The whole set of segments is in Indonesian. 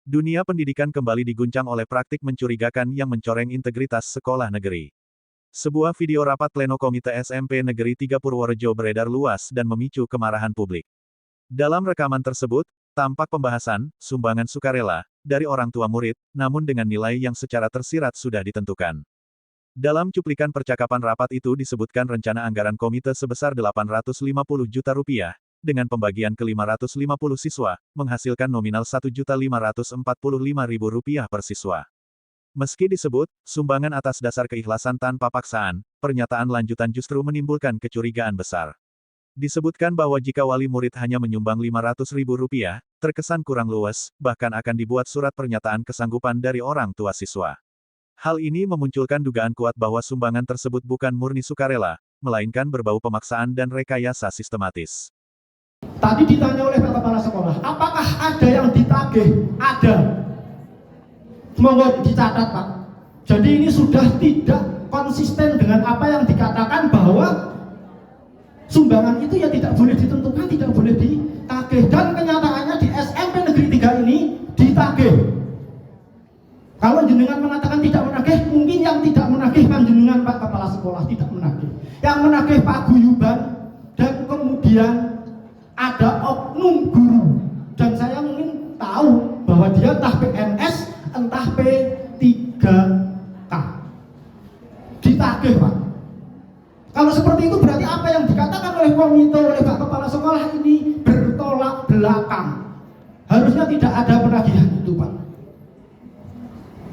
Dunia pendidikan kembali diguncang oleh praktik mencurigakan yang mencoreng integritas sekolah negeri. Sebuah video rapat pleno Komite SMP Negeri 3 Purworejo beredar luas dan memicu kemarahan publik. Dalam rekaman tersebut, tampak pembahasan sumbangan sukarela dari orang tua murid, namun dengan nilai yang secara tersirat sudah ditentukan. Dalam cuplikan percakapan rapat itu disebutkan rencana anggaran komite sebesar Rp850 juta, dengan pembagian ke 550 siswa, menghasilkan nominal Rp1.545.000 per siswa. Meski disebut, sumbangan atas dasar keikhlasan tanpa paksaan, pernyataan lanjutan justru menimbulkan kecurigaan besar. Disebutkan bahwa jika wali murid hanya menyumbang Rp500.000, terkesan kurang luwes, bahkan akan dibuat surat pernyataan kesanggupan dari orang tua siswa. Hal ini memunculkan dugaan kuat bahwa sumbangan tersebut bukan murni sukarela, melainkan berbau pemaksaan dan rekayasa sistematis. Tadi ditanya oleh Pak Kepala Sekolah, apakah ada yang ditagih? Ada. Monggo dicatat, Pak. Jadi ini sudah tidak konsisten dengan apa yang dikatakan bahwa sumbangan itu ya tidak boleh ditentukan, tidak boleh ditagih. Dan kenyataannya di SMP Negeri 3 ini ditagih. Kalau jenengan mengatakan tidak menagih, mungkin yang tidak menagih panjenengan Pak Kepala Sekolah tidak menagih. Yang menagih Pak Guyuban, dan kemudian ada oknum guru, dan saya mungkin tahu bahwa dia entah PNS, entah P3K. Ditagih, Pak. Kalau seperti itu berarti apa yang dikatakan oleh komite, oleh Pak Kepala Sekolah ini bertolak belakang. Harusnya tidak ada penagihan itu, Pak.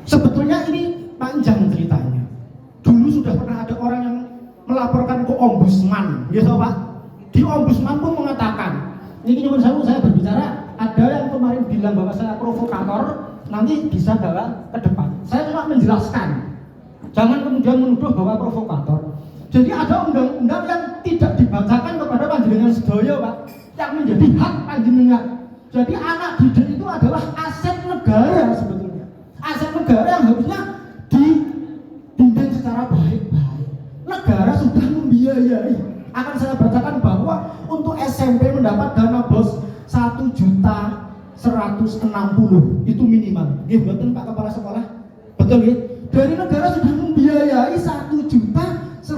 Sebetulnya ini panjang ceritanya. Dulu sudah pernah ada orang yang melaporkan ke ombudsman, gitu Pak. Di ombudsman pun mengatakan, ini nyuwun sewu saya berbicara, ada yang kemarin bilang bahwa saya provokator, nanti bisa bawa ke depan. Saya cuma menjelaskan, jangan kemudian menuduh bahwa provokator. Jadi ada undang-undang yang tidak dibacakan kepada panjenengan sedaya, Pak, yang menjadi hak panjenengan. Jadi anak didik itu adalah aset negara sebetulnya. Aset negara yang harusnya dibimbing secara baik-baik. Negara sudah membiayai. Akan saya bacakan bahwa untuk SMP mendapat dana BOS 1.160.000 itu minimal. Nggih mboten Pak Kepala Sekolah? Betul nggih? Dari negara sudah membiayai 1.160.000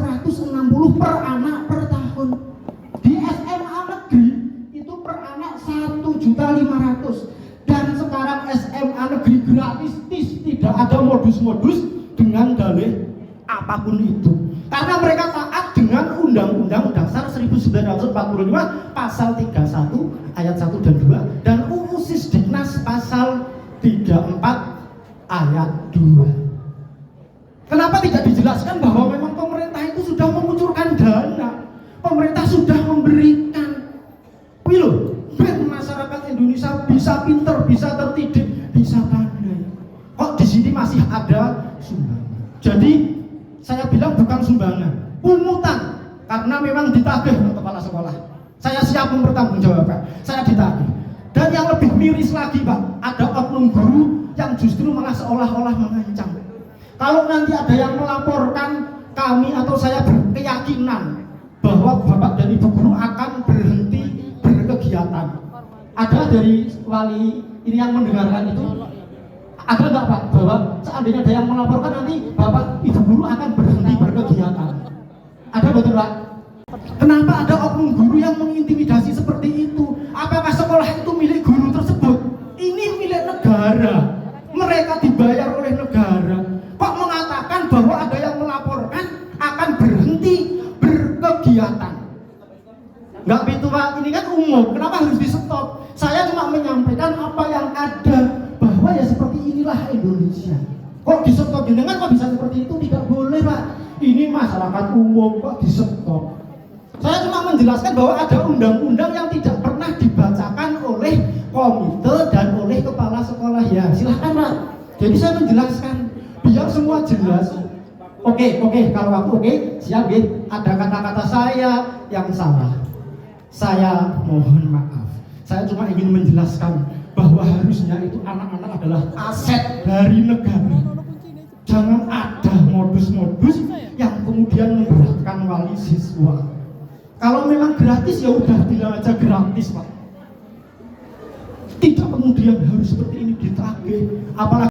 per anak per tahun. Di SMA negeri itu per anak 1.500.000. Dan sekarang SMA negeri gratis, tidak ada modus-modus dengan dalih apapun itu. Karena mereka taat dengan Undang-Undang Dasar 1945 pasal 31 ayat 1 dan 2 dan UU Sisdiknas pasal 34 ayat 2. Kenapa tidak dijelaskan bahwa memang pemerintah itu sudah mengucurkan dana, pemerintah sudah memberikan. Wih loh, biar masyarakat Indonesia bisa pinter, bisa terdidik, bisa pandai. Kok di sini masih ada sumbangan? Jadi saya bilang bukan sumbangan, pungutan, karena memang ditagih Kepala Sekolah. Saya siap mempertanggungjawabkan, saya ditagih. Dan yang lebih miris lagi, Pak, ada oknum guru yang justru malah seolah-olah mengancam. Kalau nanti ada yang melaporkan kami atau saya berkeyakinan bahwa Bapak dan Ibu guru akan berhenti berkegiatan. Ada dari wali ini yang mendengarkan itu? Ada nggak Pak, bahwa seandainya ada yang melaporkan nanti Bapak Ibu guru akan berhenti berkegiatan? Ada betul Pak? Kenapa ada oknum guru yang mengintimidasi seperti itu? Apakah sekolah itu milik guru tersebut? Ini milik negara. Mereka dibayar oleh negara. Kok mengatakan bahwa ada yang melaporkan akan berhenti berkegiatan? Nggak begitu Pak, ini kan umum. Kenapa harus di stop? Saya cuma menyampaikan apa yang ada, bahwa ya seperti inilah Indonesia. Kok di stop jenengan kok bisa seperti itu? Tidak boleh Pak. Ini masyarakat umum kok di stop. Saya cuma menjelaskan bahwa ada undang-undang yang tidak pernah dibacakan oleh komite dan oleh kepala sekolah. Ya silahkan Pak. Jadi saya menjelaskan biar semua jelas. Oke, kalau aku siap ya. Ada kata-kata saya yang salah, saya mohon maaf. Saya cuma ingin menjelaskan bahwa harusnya itu anak-anak adalah aset dari negara. Jangan ada modus-modus yang kemudian memberatkan wali siswa. Kalau memang gratis ya udah bilang aja gratis Pak. Tidak kemudian harus seperti ini. ditagih, apalagi